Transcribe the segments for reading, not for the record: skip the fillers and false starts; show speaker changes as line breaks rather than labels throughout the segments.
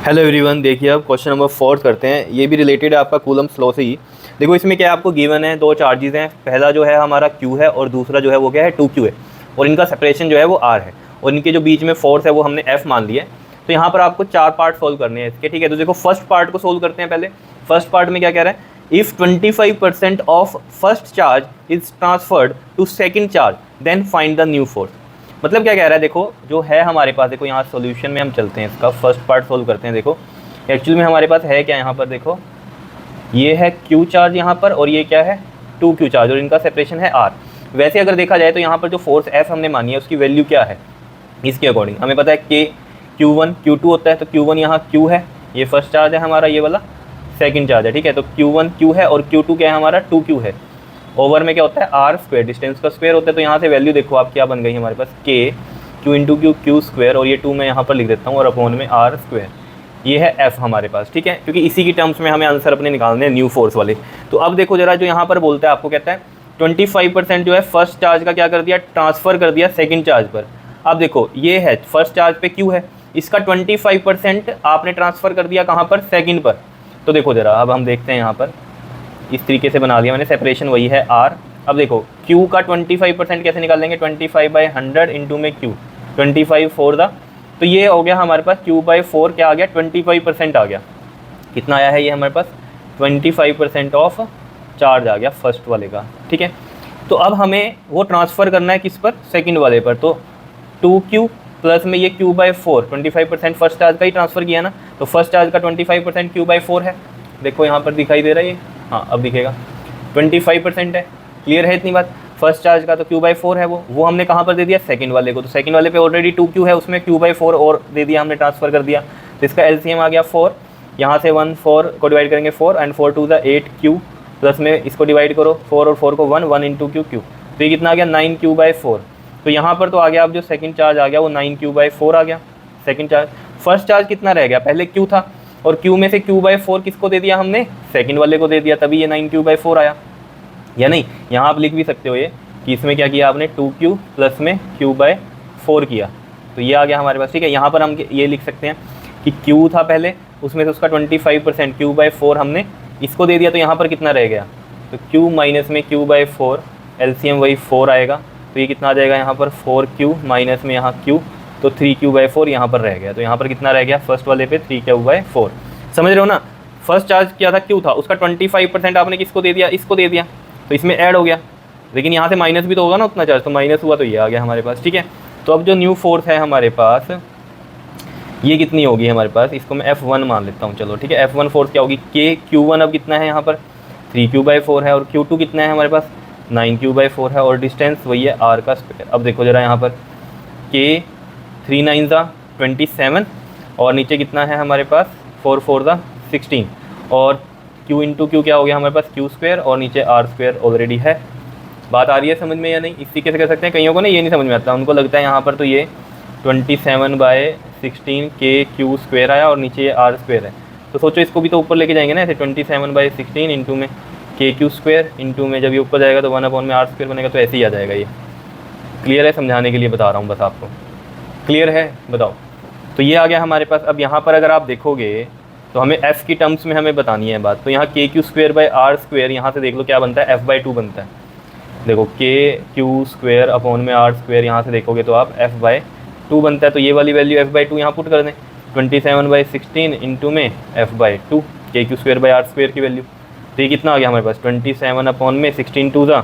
Hello everyone, देखिए अब question number 4 करते हैं। ये भी रिलेटेड है आपका कूलम्स लॉ से ही। देखो इसमें क्या है, आपको गिवन है दो चार्जेस हैं। पहला जो है हमारा Q है और दूसरा जो है वो क्या है 2Q है, और इनका सेपरेशन जो है वो R है, और इनके जो बीच में फोर्स है वो हमने F मान लिया है। तो यहाँ पर आपको 4 पार्ट सोल्व करने हैं इसके, ठीक है। तो देखो फर्स्ट पार्ट को सोल्व करते हैं पहले। फर्स्ट पार्ट में क्या कह रहा है, if 25% of first charge is transferred to second charge then find the new force. मतलब क्या कह रहा है, देखो जो है हमारे पास, देखो यहाँ सॉल्यूशन में हम चलते हैं, इसका फर्स्ट पार्ट सोल्व करते हैं। देखो एक्चुअली में हमारे पास है क्या, यहाँ पर देखो ये है Q चार्ज यहाँ पर, और ये क्या है 2Q चार्ज, और इनका सेपरेशन है R। वैसे अगर देखा जाए तो यहाँ पर जो फोर्स F हमने मानी है उसकी वैल्यू क्या है, इसके अकॉर्डिंग हमें पता है K Q1 Q2 होता है। तो Q1 यहाँ Q है, ये फर्स्ट चार्ज है हमारा, ये वाला सेकेंड चार्ज है, ठीक है। तो Q1 Q है और Q2 क्या है हमारा 2Q है। ओवर में क्या होता है R स्क्वायर, डिस्टेंस का स्क्वायर होता है। तो यहाँ से वैल्यू देखो आप क्या बन गई हमारे पास, K Q into Q Q square, और ये 2 मैं यहाँ पर लिख देता हूँ, और अपॉन में R स्क्वायर, ये है F हमारे पास, ठीक है। क्योंकि इसी की टर्म्स में हमें आंसर अपने निकालने हैं न्यू फोर्स वाले। तो अब देखो जरा, जो यहाँ पर बोलता है आपको कहता है 25% जो है फर्स्ट चार्ज का क्या कर दिया, ट्रांसफ़र कर दिया सेकंड चार्ज पर। अब देखो ये है फर्स्ट चार्ज पे Q है, इसका 25% आपने ट्रांसफ़र कर दिया कहाँ पर, सेकंड पर। तो देखो जरा अब हम देखते हैं, यहाँ पर इस तरीके से बना लिया मैंने, सेपरेशन वही है R। अब देखो Q का 25% कैसे निकाल लेंगे, 25/100 इंटू में Q, 25 4 द, तो ये हो गया हमारे पास Q/4 क्या आ गया, 25% आ गया। कितना आया है ये हमारे पास, 25% ऑफ चार्ज आ गया फर्स्ट वाले का, ठीक है। तो अब हमें वो ट्रांसफ़र करना है किस पर, सेकंड वाले पर। तो 2Q प्लस में ये Q/4, 25% फर्स्ट चार्ज का ही ट्रांसफ़र किया ना, तो फर्स्ट चार्ज का 25% Q/4 है। देखो यहाँ पर दिखाई दे रहा है ये, हाँ अब दिखेगा, 25% है। क्लियर है इतनी बात। फर्स्ट चार्ज का तो Q/4 है, वो हमने कहाँ पर दे दिया, सेकंड वाले को। तो सेकंड वाले पे ऑलरेडी 2Q है, उसमें Q/4 और दे दिया हमने, ट्रांसफ़र कर दिया। तो इसका LCM आ गया 4, यहाँ से 1 4 को डिवाइड करेंगे 4, एंड 4 2 द 8Q, प्लस में इसको डिवाइड करो 4 और 4 को 1 1 इंटू Q Q, तो ये कितना आ गया 9Q/4। तो यहाँ पर तो आ गया, अब जो सेकंड चार्ज आ गया वो 9Q/4 आ गया सेकंड चार्ज। फर्स्ट चार्ज कितना रह गया, पहले Q था, और Q में से Q/4 किसको दे दिया हमने, सेकंड वाले को दे दिया, तभी ये 9Q/4 आया। या नहीं, यहाँ आप लिख भी सकते हो ये कि इसमें क्या किया आपने, 2Q प्लस में Q/4 किया, तो ये आ गया हमारे पास, ठीक है। यहाँ पर हम ये लिख सकते हैं कि Q था पहले, उसमें से उसका 25% Q/4 हमने इसको दे दिया, तो यहाँ पर कितना रह गया, तो Q माइनस में Q/4, LCM वही 4 आएगा। तो ये कितना आ जाएगा यहाँ पर, 4Q माइनस में यहाँ Q, तो 3Q/4 यहाँ पर रह गया। तो यहाँ पर कितना रह गया, फर्स्ट वाले पे 3Q/4। समझ रहे हो ना, फर्स्ट चार्ज क्या था, Q था, उसका 25% आपने किसको दे दिया, इसको दे दिया, तो इसमें ऐड हो गया। लेकिन यहाँ से माइनस भी तो होगा ना उतना चार्ज, तो माइनस हुआ तो ये आ गया हमारे पास, ठीक है। तो अब जो न्यू फोर्स है हमारे पास, ये कितनी होगी हमारे पास, इसको मैं F1 मान लेता हूँ, चलो ठीक है। F1 फोर्स क्या होगी, Q1 अब कितना है यहाँ पर, 3Q/4 है, और Q2 कितना है हमारे पास, 9Q/4 है, और डिस्टेंस वही है R का स्क्वायर। अब देखो जरा यहाँ पर K 3 9 27, और नीचे कितना है हमारे पास, 4 4 16, और Q इंटू Q क्या हो गया हमारे पास, Q स्क्वायर, और नीचे R स्क्वायर ऑलरेडी है। बात आ रही है समझ में या नहीं, इस तरीके से कर सकते हैं। कईयों को ना ये नहीं समझ में आता, उनको लगता है यहाँ पर तो ये 27/16 KQ स्क्वायर आया और नीचे ये R स्क्वायर है। तो सोचो इसको भी तो ऊपर लेके जाएंगे ना, ऐसे 27/16 इंटू में KQ स्क्वायर, इंटू में जब ये ऊपर जाएगा तो 1/R स्क्वायर बनेगा, तो ऐसे ही आ जाएगा ये। क्लियर है, समझाने के लिए बता रहा हूँ बस आपको, क्लियर है बताओ। तो ये आ गया हमारे पास। अब यहाँ पर अगर आप देखोगे तो हमें F की टर्म्स में हमें बतानी है बात। तो यहाँ KQ²/R स्क्वायर, यहाँ से देख लो क्या बनता है, F/2 बनता है। देखो KQ स्क्वायर अपॉन में R स्क्वायर, यहाँ से देखोगे तो आप F/2 बनता है। तो ये वाली वैल्यू F/2 यहाँ पुट कर दें, 27/16 इंटू में F/2, KQ²/R स्क्वायर की वैल्यू। तो ये कितना आ गया हमारे पास, 27 अपॉन में 16 2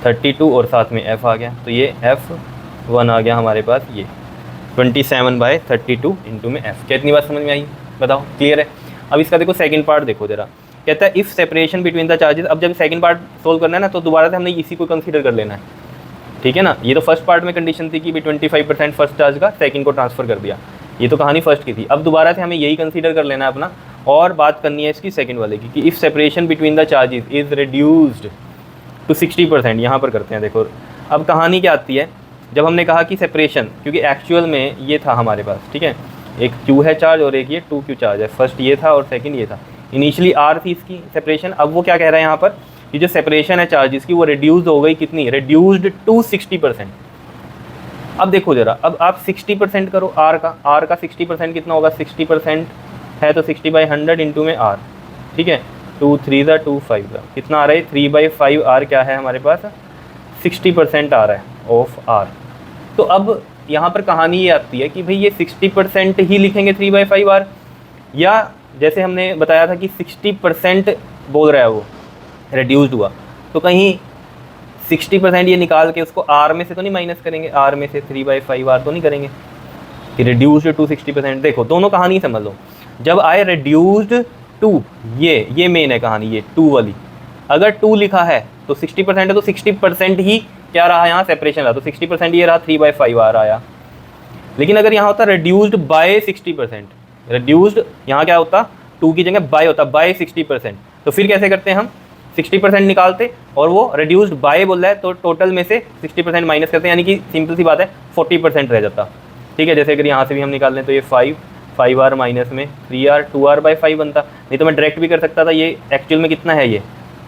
32, और साथ में F आ गया। तो ये F1 आ गया हमारे पास, ये 27/32 इंटू में F। कितनी बात समझ में आई बताओ, क्लियर है। अब इसका देखो सेकंड पार्ट देखो जरा, कहता है if separation between the charges. अब जब सेकंड पार्ट सोल्व करना है ना, तो दोबारा से हमने इसी को कंसीडर कर लेना है, ठीक है ना। ये तो फर्स्ट पार्ट में कंडीशन थी कि 25% फर्स्ट चार्ज का सेकंड को ट्रांसफ़र कर दिया, ये तो कहानी फर्स्ट की थी। अब दोबारा से हमें यही कंसीडर कर लेना है अपना, और बात करनी है इसकी सेकंड वाले की, कि if separation between the charges is reduced to 60%। यहाँ पर करते हैं देखो, अब कहानी क्या आती है, जब हमने कहा कि सेपरेशन, क्योंकि एक्चुअल में ये था हमारे पास, ठीक है, एक Q है चार्ज और एक ये 2Q चार्ज है। फर्स्ट ये था और सेकंड ये था, इनिशियली R थी इसकी सेपरेशन। अब वो क्या कह रहा है यहाँ पर, ये जो सेपरेशन है चार्जेस की, वो रिड्यूस्ड हो गई, कितनी, रिड्यूस्ड टू 60%। अब देखो ज़रा, अब आप 60% करो आर का 60% कितना होगा, 60% है तो 60/100 इंटू में आर, ठीक है, 2 3 ज़ा 2 5 ज़ा कितना आ रहा है, 3/5 आर क्या है हमारे पास, 60% आ रहा है ऑफ आर। तो अब यहाँ पर कहानी ये आती है कि भाई ये 60% ही लिखेंगे 3/5 आर, या जैसे हमने बताया था कि 60% बोल रहा है वो रिड्यूस्ड हुआ, तो कहीं 60% ये निकाल के उसको आर में से तो नहीं माइनस करेंगे, आर में से 3/5 आर तो नहीं करेंगे कि रिड्यूस्ड टू 60%। देखो दोनों कहानी समझ लो, जब आए रिड्यूस्ड टू, ये मेन है कहानी, ये 2 वाली, अगर 2 लिखा है तो 60% है तो 60% ही क्या रहा, यहाँ सेपरेशन रहा, तो 60% ये रहा 3/5 आर आया। लेकिन अगर यहाँ होता रिड्यूस्ड बाय 60%, रिड्यूस्ड यहाँ क्या होता, 2 की जगह बाय होता, बाय 60%, तो फिर कैसे करते हैं हम, 60% निकालते और वो रिड्यूस्ड बाय बोल रहा है तो टोटल में से 60% माइनस करते हैं, यानी कि सिंपल सी बात है 40% रह जाता, ठीक है। जैसे अगर यहाँ से भी हम निकाल लें तो ये 5 आर माइनस में 3R 2R/5 बनता, नहीं तो मैं डायरेक्ट भी कर सकता था, ये एक्चुअल में कितना है, ये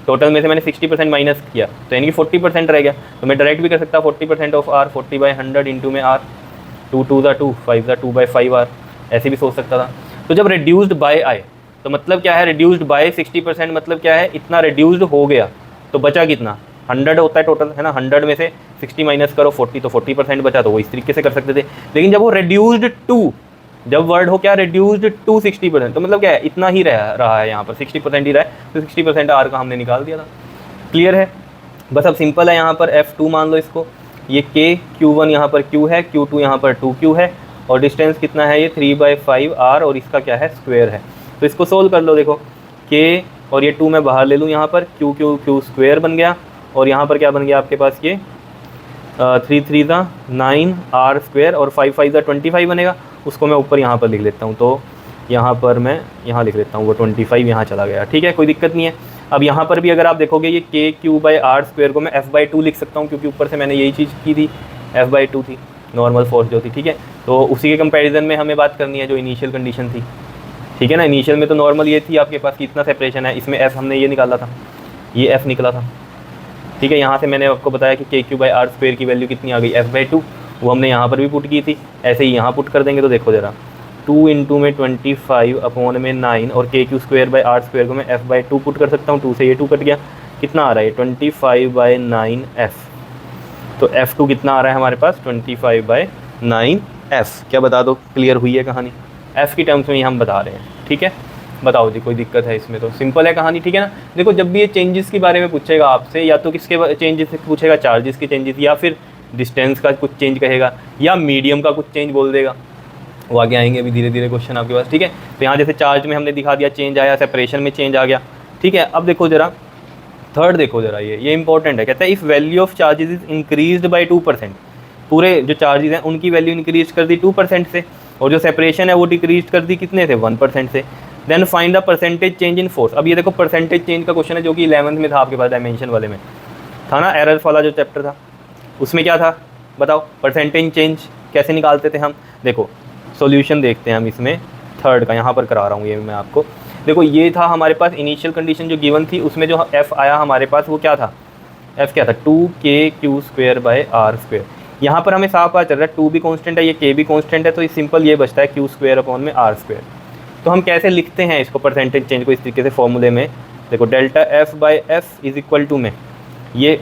टोटल में से मैंने 60% माइनस किया तो यानी कि 40% रह गया, तो मैं डायरेक्ट भी कर सकता 40% ऑफ आर 40/100 इंटू में आर, 2 2 ज़ा 2 5 ज़ा 2/5 आर, ऐसे भी सोच सकता था। तो जब रिड्यूस्ड बाय आए तो मतलब क्या है, रिड्यूस्ड बाय 60% मतलब क्या है, इतना रिड्यूस्ड हो गया तो बचा कितना, 100 होता है टोटल, है ना, 100 में से 60 माइनस करो 40 तो 40% बचा, तो वो इस तरीके से कर सकते थे। लेकिन जब वो रिड्यूस्ड टू, जब वर्ड हो क्या रिड्यूस्ड टू 60%, तो मतलब क्या है, इतना ही रहा है यहाँ पर 60% ही रहा है, तो 60% आर का हमने निकाल दिया था। क्लियर है, बस अब सिंपल है, यहाँ पर F2 मान लो इसको, ये K Q1 यहाँ पर Q है, Q2 यहाँ पर 2Q है, और डिस्टेंस कितना है, ये 3/5 R, और इसका क्या है, स्क्वायर है। तो इसको सोल्व कर लो, देखो K और ये 2 मैं बाहर ले लूँ, यहाँ पर Q स्क्वायर बन गया, और यहाँ पर क्या बन गया आपके पास, ये 3 3 ज़ा 9 R स्क्वायर, और 5 5 ज़ा 25 बनेगा, उसको मैं ऊपर यहाँ पर लिख लेता हूँ, तो यहाँ पर मैं यहाँ लिख लेता हूँ, वो 25 यहाँ चला गया, ठीक है, कोई दिक्कत नहीं है। अब यहाँ पर भी अगर आप देखोगे ये KQ/R स्क्वायर को मैं F/2 लिख सकता हूँ, क्योंकि ऊपर से मैंने यही चीज़ की थी, F/2 थी नॉर्मल फोर्स जो थी, ठीक है। तो उसी के कंपैरिजन में हमें बात करनी है जो इनिशियल कंडीशन थी, ठीक है ना। इनिशियल में तो नॉर्मल ये थी आपके पास कि इतना सेपरेशन है, इसमें F हमने ये निकाला था, ये F निकला था, ठीक है। यहाँ से मैंने आपको बताया कि KQ/R स्क्वायर की वैल्यू कितनी आ गई, F/2, वो हमने यहाँ पर भी पुट की थी, ऐसे ही यहाँ पुट कर देंगे। तो देखो ज़रा 2 इंटू में 25 अपॉन में 9, और KQ/R स्क्वायर को मैं F/2 पुट कर सकता हूँ, 2 से ये 2 कट गया, कितना आ रहा है 25/9F। तो F2 कितना आ रहा है हमारे पास 25/9F। क्या बता दो, क्लियर हुई है कहानी, F की टर्म्स में ही हम बता रहे हैं, ठीक है। बताओ जी कोई दिक्कत है इसमें, तो सिंपल है कहानी, ठीक है ना। देखो जब भी ये चेंजेस के बारे में पूछेगा आपसे, या तो किसके चेंजेस पूछेगा, चार्जेस के चेंजेस, या फिर डिस्टेंस का कुछ चेंज कहेगा, या मीडियम का कुछ चेंज बोल देगा, वो आगे आएंगे अभी धीरे धीरे क्वेश्चन आपके पास, ठीक है। तो यहाँ जैसे चार्ज में हमने दिखा दिया चेंज आया, सेपरेशन में चेंज आ गया, ठीक है। अब देखो ज़रा थर्ड, देखो ज़रा ये इंपॉर्टेंट है, कहता है if value of charges is increased by 2%, पूरे जो चार्जेस हैं उनकी वैल्यू इंक्रीज कर दी 2% से, और जो सेपरेशन है वो डिक्रीज कर दी कितने से, 1% से। Then find the percentage change in force. अब ये देखो परसेंटेज चेंज का क्वेश्चन है, जो कि 11th में था आपके पास, डायमेंशन वाले में था ना, एरर्स वाला जो चैप्टर था, उसमें क्या था बताओ, परसेंटेज चेंज कैसे निकालते थे हम। देखो सॉल्यूशन देखते हैं हम इसमें, थर्ड का यहाँ पर करा रहा हूँ ये मैं आपको। देखो ये था हमारे पास इनिशियल कंडीशन जो गिवन थी, उसमें जो F आया हमारे पास वो क्या था, F क्या था 2KQ/R स्क्वायर। यहाँ पर हमें साफ पता चल रहा है 2 भी कांस्टेंट है, ये K भी कांस्टेंट है, तो सिंपल ये बचता है Q² R स्क्वायर। तो हम कैसे लिखते हैं इसको, परसेंटेज चेंज को इस तरीके से फॉर्मूले में, देखो delta F/F is equal to में, ये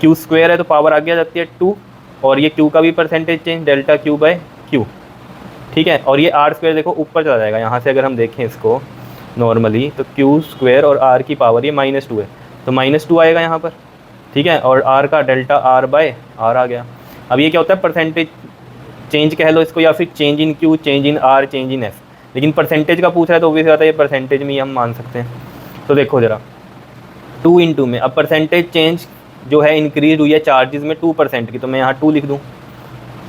Q स्क्वायर है तो पावर आगे आ जाती है 2, और ये Q का भी परसेंटेज चेंज डेल्टा Q/Q, ठीक है। और ये R स्क्वायर देखो ऊपर चला जाएगा, यहाँ से अगर हम देखें इसको नॉर्मली तो Q स्क्वायर और R की पावर ये -2 है, तो -2 आएगा यहाँ पर, ठीक है। और R का डेल्टा R/R आ गया। अब ये क्या होता है, परसेंटेज चेंज कह लो इसको, या फिर change in Q, change in R, change in F। लेकिन परसेंटेज का पूछ रहा है तो ऑब्वियस बात है ये परसेंटेज में ही हम मान सकते हैं। तो देखो ज़रा 2 इन 2 में, अब परसेंटेज चेंज जो है इंक्रीज हुई है चार्जेस में 2% की, तो मैं यहाँ 2 लिख दूँ,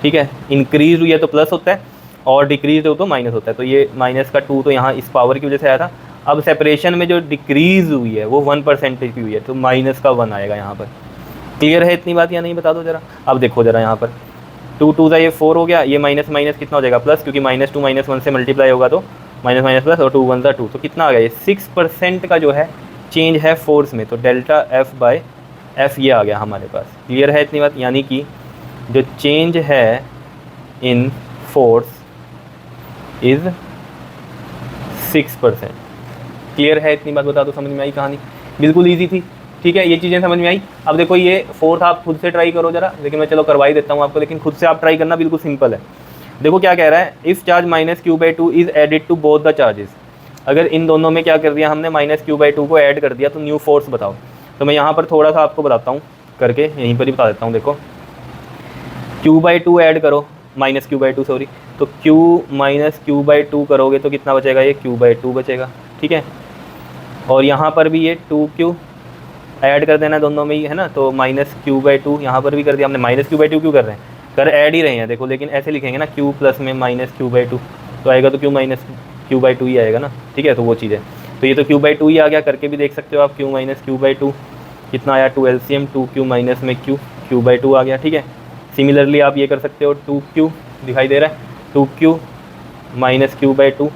ठीक है। इंक्रीज हुई है तो प्लस होता है, और डिक्रीज हो तो माइनस होता है, तो ये माइनस का 2 तो यहाँ इस पावर की वजह से आया था। अब सेपरेशन में जो डिक्रीज हुई है वो 1% की हुई है, तो माइनस का 1 आएगा यहाँ पर। क्लियर है इतनी बात या नहीं, बता दो ज़रा। अब देखो ज़रा यहाँ पर 2 2 ये 4 हो गया, ये माइनस माइनस कितना हो जाएगा प्लस, क्योंकि -2 -1 से मल्टीप्लाई होगा तो माइनस माइनस प्लस, और 2 1 2, तो कितना आ गया ये 6% का जो है चेंज है फोर्स में, तो डेल्टा F/F ये आ गया हमारे पास। क्लियर है इतनी बात, यानी कि जो चेंज है इन फोर्स इज़ 6%। क्लियर है? इतनी बात बता दो, समझ में आई कहानी? बिल्कुल ईजी थी, ठीक है, ये चीज़ें समझ में आई। अब देखो ये फोर्थ आप खुद से ट्राई करो ज़रा, लेकिन मैं चलो करवा ही देता हूँ आपको, लेकिन खुद से आप ट्राई करना बिल्कुल सिंपल है। देखो क्या कह रहा है, if charge minus q/2 is added to both the charges. अगर इन दोनों में क्या कर दिया हमने, माइनस q/2 को ऐड कर दिया, तो न्यू फोर्स बताओ। तो मैं यहाँ पर थोड़ा सा आपको बताता हूँ करके, यहीं पर ही बता देता हूँ। देखो q/2 ऐड करो, माइनस q/2 सॉरी, तो q माइनस q/2 करोगे तो कितना बचेगा, ये q/2 बचेगा, ठीक है। और यहाँ पर भी ये 2q ऐड कर देना दोनों में ही, है ना, तो माइनस q/2 यहाँ पर भी कर दिया हमने। माइनस q/2 क्यों कर रहे हैं, कर ऐड ही रहे हैं देखो, लेकिन ऐसे लिखेंगे ना q प्लस में माइनस q/2, तो आएगा तो q माइनस q/2 ही आएगा ना, ठीक है। तो वो चीज़ है, तो ये तो q/2 ही आ गया, करके भी देख सकते हो आप। q माइनस q/2 कितना आया, 2 LCM, 2q माइनस में q/2 आ गया, ठीक है। सिमिलरली आप ये कर सकते हो, 2q दिखाई दे रहा है, 2q माइनस q/2,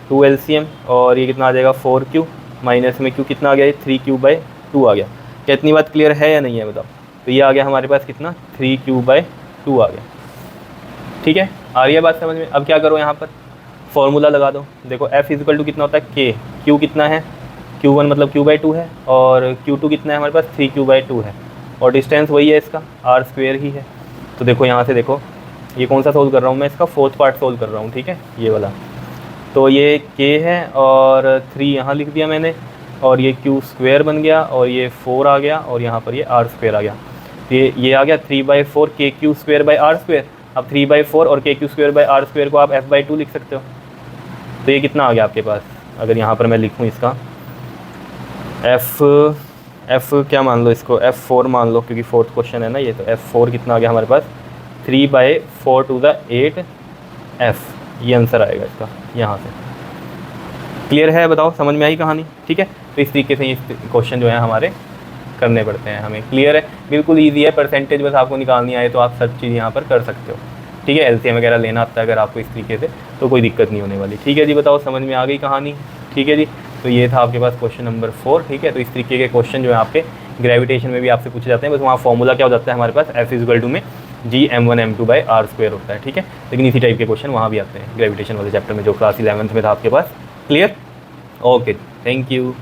2 LCM, और ये कितना आ जाएगा 4q माइनस में q कितना आ गया, 3q/2 आ गया। क्या इतनी बात क्लियर है या नहीं है बताओ? तो ये आ गया हमारे पास कितना, 3q/2 आ गया, ठीक है। आ रही है बात समझ में? अब क्या करो, यहाँ पर फॉर्मूला लगा दो। देखो F इजिकल टू कितना होता है, k, q कितना है, q1 मतलब q/2 है, और q2 कितना है हमारे पास, 3q/2 है, और डिस्टेंस वही है इसका, r² ही है। तो देखो यहाँ से देखो, ये कौन सा सोल्व कर रहा हूँ मैं, इसका फोर्थ पार्ट सोल्व कर रहा हूँ, ठीक है, ये वाला। तो ये k है और 3 यहाँ लिख दिया मैंने, और ये q² बन गया, और ये 4 आ गया, और यहाँ पर ये r² आ गया। तो ये आ गया 3/4 kq²/r²। अब 3/4 और kq²/r² को आप f/2 लिख सकते हो। तो ये कितना आ गया आपके पास, अगर यहाँ पर मैं लिखूँ इसका f क्या मान लो इसको, f4 मान लो, क्योंकि फोर्थ क्वेश्चन है ना ये, तो f4 कितना आ गया हमारे पास, 3/4 to the 8f, ये आंसर आएगा इसका यहाँ से। क्लियर है? बताओ, समझ में आई कहानी? ठीक है, तो इस तरीके से ये क्वेश्चन जो है हमारे करने पड़ते हैं हमें। क्लियर है? बिल्कुल ईजी है, परसेंटेज बस आपको निकालनी आए तो आप सब चीज़ यहाँ पर कर सकते हो, ठीक है। LCM वगैरह लेना आता है अगर आपको इस तरीके से, तो कोई दिक्कत नहीं होने वाली, ठीक है जी। बताओ, समझ में आ गई कहानी? ठीक है जी, तो ये था आपके पास क्वेश्चन नंबर 4, ठीक है। तो इस तरीके के क्वेश्चन जो है आपके ग्रेविटेशन में भी आपसे पूछे जाते हैं, बस वहाँ फॉर्मूला क्या हो जाता है हमारे पास, F इक्वल टू में Gm1m2/r² होता है, ठीक है। लेकिन इसी टाइप के क्वेश्चन वहाँ भी आते हैं ग्रेविटेशन वाले चैप्टर में, जो क्लास 11th में था आपके पास। क्लियर? Okay, thank you.